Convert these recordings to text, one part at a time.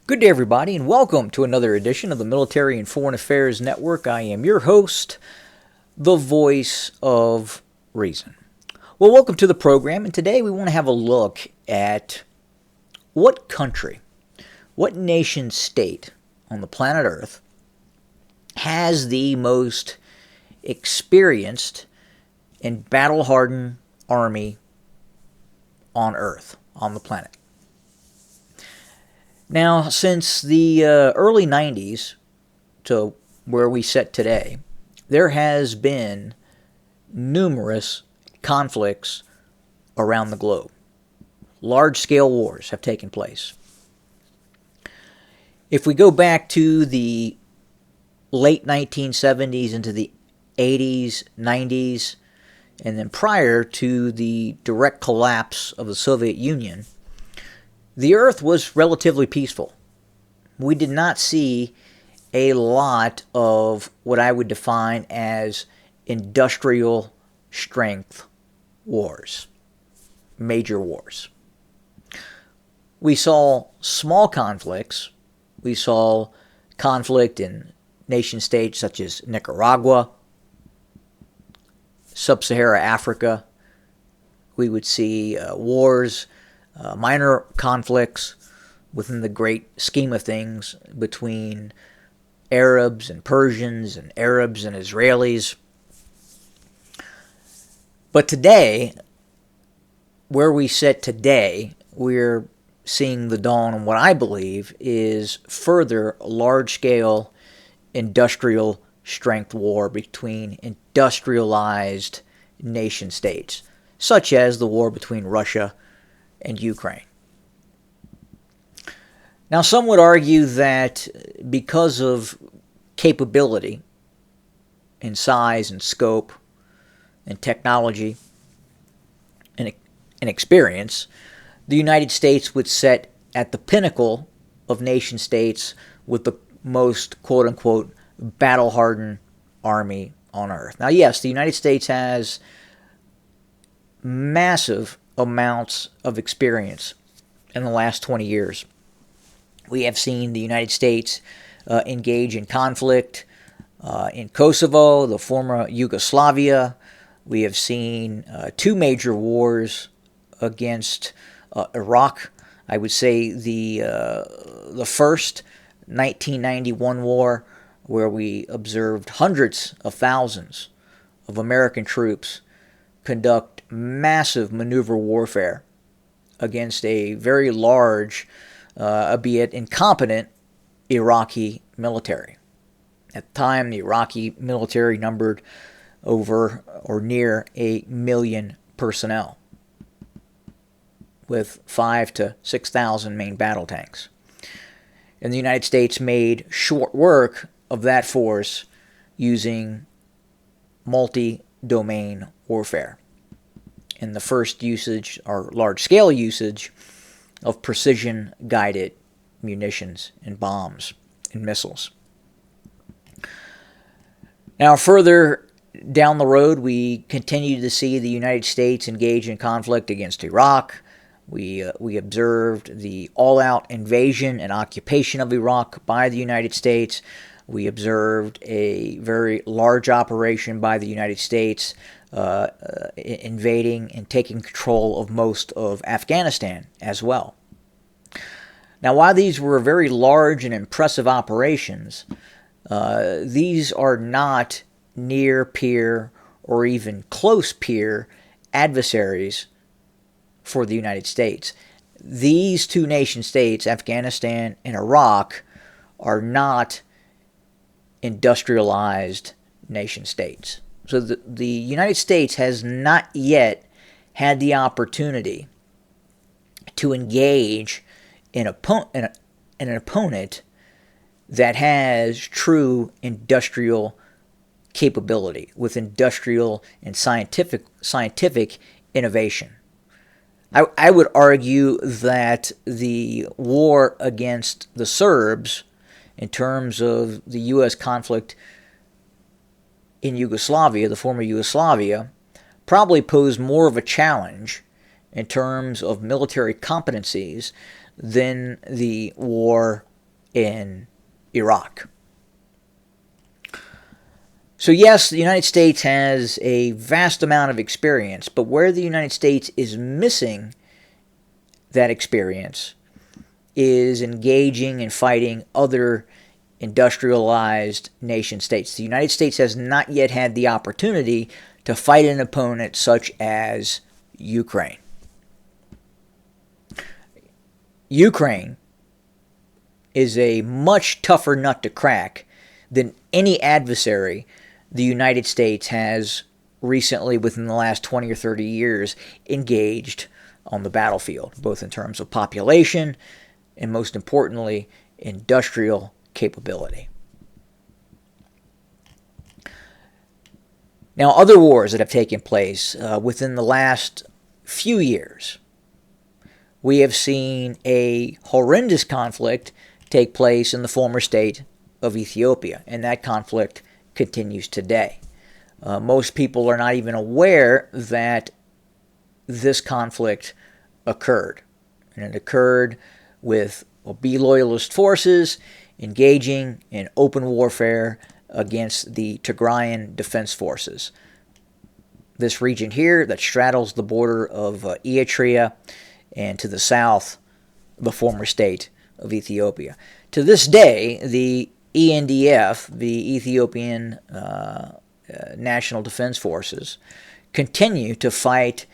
Good day, everybody, and welcome to another edition of the Military and Foreign Affairs Network. I am your host, the voice of reason. Well, welcome to the program, and today we want to have a look at what country, what nation state on the planet Earth has the most experienced and battle-hardened army on Earth, on the planet. Now, since the early 90s to where we sit today, there has been numerous conflicts around the globe. Large-scale wars have taken place. If we go back to the late 1970s into the 80s, 90s, and then prior to the direct collapse of the Soviet Union, the Earth was relatively peaceful. We did not see a lot of what I would define as industrial strength wars, major wars. We saw small conflicts. We saw conflict in nation states such as Nicaragua, Sub-Saharan Africa. We would see wars, minor conflicts within the great scheme of things between Arabs and Persians and Arabs and Israelis. But today, where we sit today, we're seeing the dawn of what I believe is further large-scale industrial strength war between industrialized nation states, such as the war between Russia and Ukraine. Now, some would argue that because of capability in size and scope and technology and experience, the United States would sit at the pinnacle of nation states with the most quote-unquote battle-hardened army on Earth. Now, yes, the United States has massive amounts of experience in the last 20 years. We have seen the United States engage in conflict in Kosovo, the former Yugoslavia. We have seen two major wars against Iraq. I would say the first 1991 war, where we observed hundreds of thousands of American troops conduct massive maneuver warfare against a very large, albeit incompetent, Iraqi military. At the time, the Iraqi military numbered over or near 1 million personnel, with 5,000 to 6,000 main battle tanks. And the United States made short work of that force using multi-domain warfare. And the first usage, or large-scale usage, of precision-guided munitions and bombs and missiles. Now, further down the road, we continue to see the United States engage in conflict against Iraq. We observed the all-out invasion and occupation of Iraq by the United States. We observed a very large operation by the United States invading and taking control of most of Afghanistan as well. Now, while these were very large and impressive operations, these are not near-peer or even close-peer adversaries for the United States. These two nation states, Afghanistan and Iraq, are not industrialized nation states. So the United States has not yet had the opportunity to engage an opponent that has true industrial capability with industrial and scientific innovation. I would argue that the war against the Serbs, in terms of the U.S. conflict in Yugoslavia, the former Yugoslavia, probably posed more of a challenge in terms of military competencies than the war in Iraq. So yes, the United States has a vast amount of experience, but where the United States is missing that experience is engaging and fighting other industrialized nation states. The United States has not yet had the opportunity to fight an opponent such as Ukraine. Ukraine is a much tougher nut to crack than any adversary the United States has recently, within the last 20 or 30 years, engaged on the battlefield, both in terms of population and, most importantly, industrial capability. Now, other wars that have taken place within the last few years, we have seen a horrendous conflict take place in the former state of Ethiopia, and that conflict continues today. Most people are not even aware that this conflict occurred, and it occurred with Abiy loyalist forces engaging in open warfare against the Tigrayan Defense Forces. This region here that straddles the border of Eritrea and to the south, the former state of Ethiopia. To this day, the ENDF, the Ethiopian National Defense Forces, continue to fight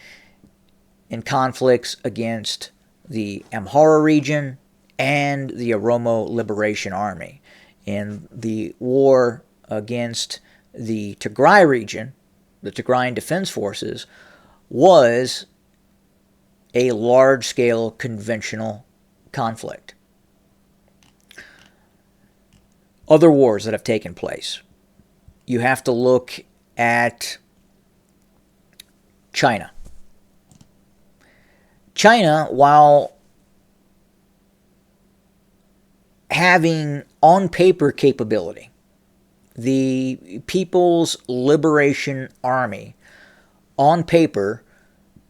in conflicts against the Amhara region and the Oromo Liberation Army. And the war against the Tigray region, the Tigrayan Defense Forces, was a large-scale conventional conflict. Other wars that have taken place. You have to look at China. China, while having on-paper capability, the People's Liberation Army, on paper,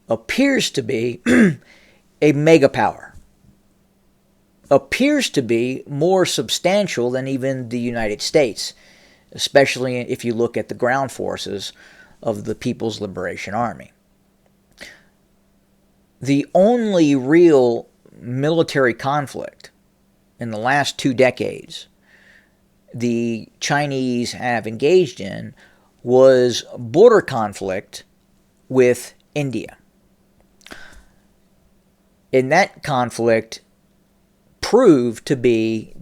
appears to be a megapower. Appears to be more substantial than even the United States, especially if you look at the ground forces of the People's Liberation Army. The only real military conflict in the last 2 decades the Chinese have engaged in was border conflict with India. And that conflict proved to be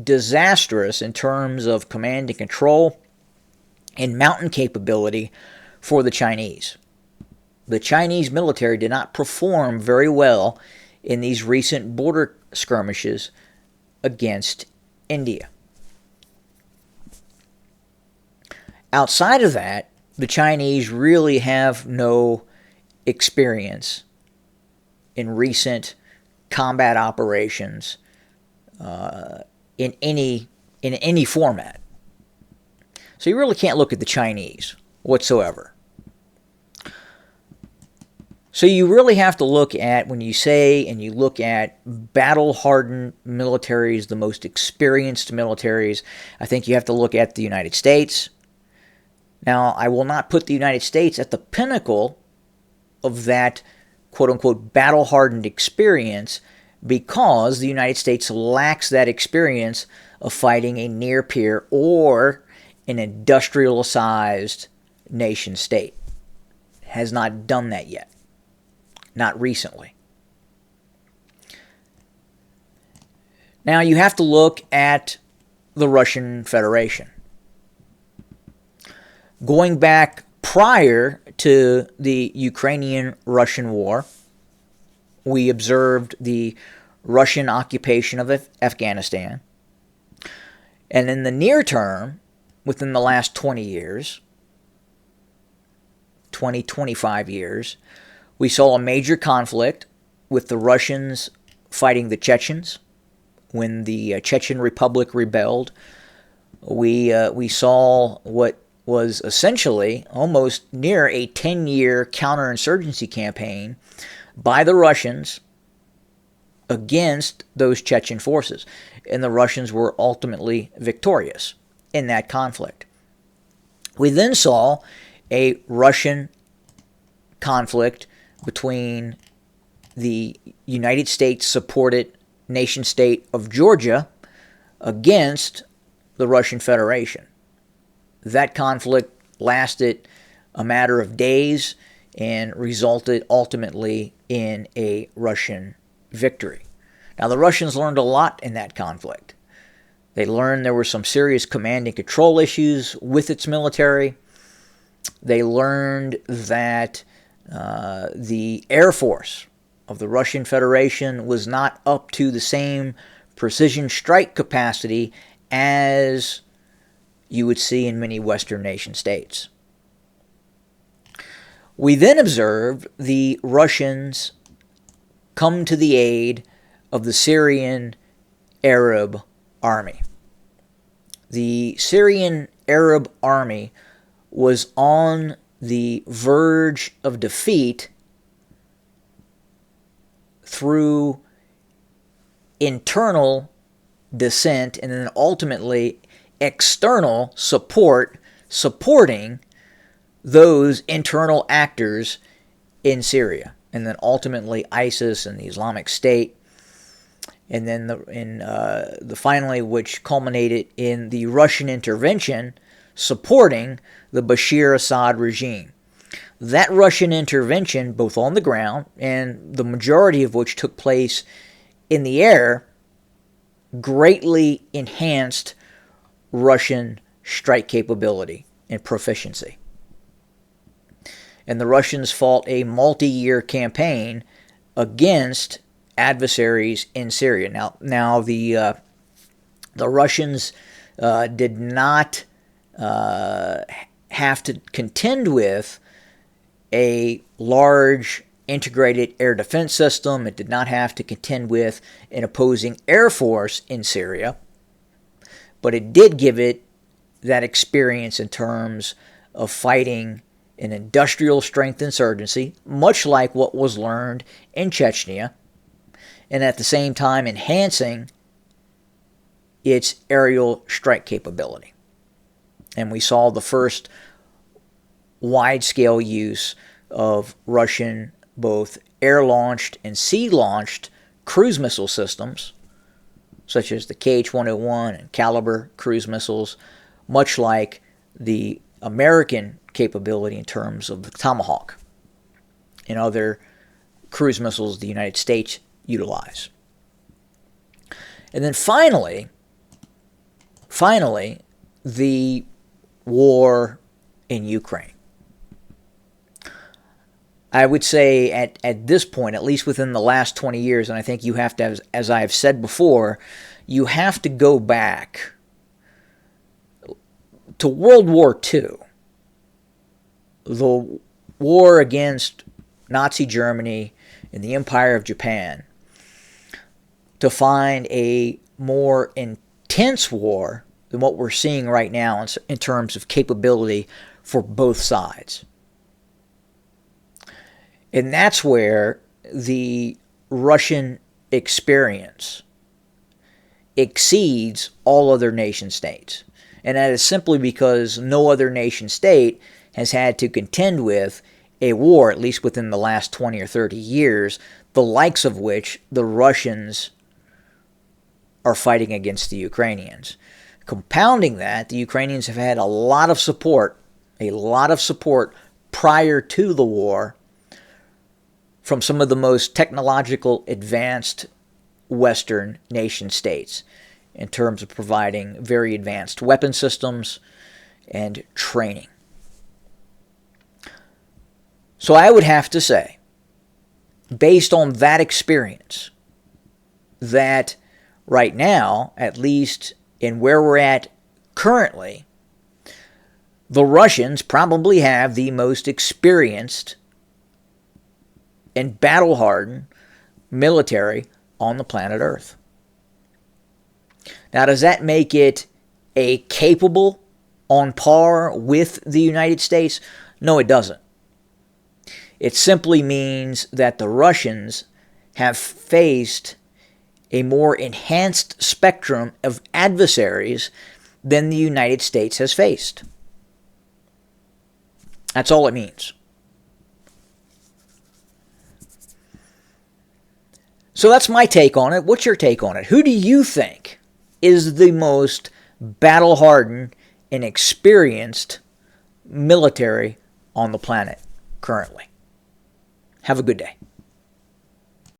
disastrous in terms of command and control and mountain capability for the Chinese. The Chinese military did not perform very well in these recent border skirmishes against India. Outside of that, the Chinese really have no experience in recent combat operations in any format. So you really can't look at the Chinese whatsoever. So you really have to look at, when you say and you look at battle-hardened militaries, the most experienced militaries, I think you have to look at the United States. Now, I will not put the United States at the pinnacle of that quote-unquote battle-hardened experience, because the United States lacks that experience of fighting a near-peer or an industrial-sized nation-state. It has not done that yet. Not recently. Now you have to look at the Russian Federation. Going back prior to the Ukrainian-Russian War, we observed the Russian occupation of Afghanistan. And in the near term, within the last 20 years, 25 years, we saw a major conflict with the Russians fighting the Chechens. When the Chechen Republic rebelled, we saw what was essentially almost near a 10-year counterinsurgency campaign by the Russians against those Chechen forces. And the Russians were ultimately victorious in that conflict. We then saw a Russian conflict between the United States-supported nation-state of Georgia against the Russian Federation. That conflict lasted a matter of days and resulted ultimately in a Russian victory. Now, the Russians learned a lot in that conflict. They learned there were some serious command and control issues with its military. They learned that the Air Force of the Russian Federation was not up to the same precision strike capacity as you would see in many Western nation states. We then observed the Russians come to the aid of the Syrian Arab army. The Syrian Arab army was on the verge of defeat through internal dissent and then ultimately external support supporting those internal actors in Syria, and then ultimately ISIS and the Islamic State, and then the finally, which culminated in the Russian intervention supporting the Bashar Assad regime. That Russian intervention, both on the ground and the majority of which took place in the air, greatly enhanced Russian strike capability and proficiency. And the Russians fought a multi-year campaign against adversaries in Syria. Now the Russians did not have to contend with a large integrated air defense system. It did not have to contend with an opposing air force in Syria, but it did give it that experience in terms of fighting an industrial strength insurgency, much like what was learned in Chechnya, and at the same time enhancing its aerial strike capability. And we saw the first wide-scale use of Russian both air-launched and sea-launched cruise missile systems, such as the KH-101 and Caliber cruise missiles, much like the American capability in terms of the Tomahawk and other cruise missiles the United States utilize. And then finally, the war in Ukraine. I would say at this point, at least within the last 20 years, and I think you have to, as I have said before, you have to go back to World War II, the war against Nazi Germany and the Empire of Japan, to find a more intense war than what we're seeing right now in terms of capability for both sides. And that's where the Russian experience exceeds all other nation states. And that is simply because no other nation state has had to contend with a war, at least within the last 20 or 30 years, the likes of which the Russians are fighting against the Ukrainians. Compounding that, the Ukrainians have had a lot of support prior to the war from some of the most technological advanced Western nation states in terms of providing very advanced weapon systems and training. So I would have to say, based on that experience, that right now, at least in where we're at currently, the Russians probably have the most experienced and battle-hardened military on the planet Earth. Now, does that make it a capable on par with the United States? No, it doesn't. It simply means that the Russians have faced a more enhanced spectrum of adversaries than the United States has faced. That's all it means. So that's my take on it. What's your take on it? Who do you think is the most battle-hardened and experienced military on the planet currently? Have a good day.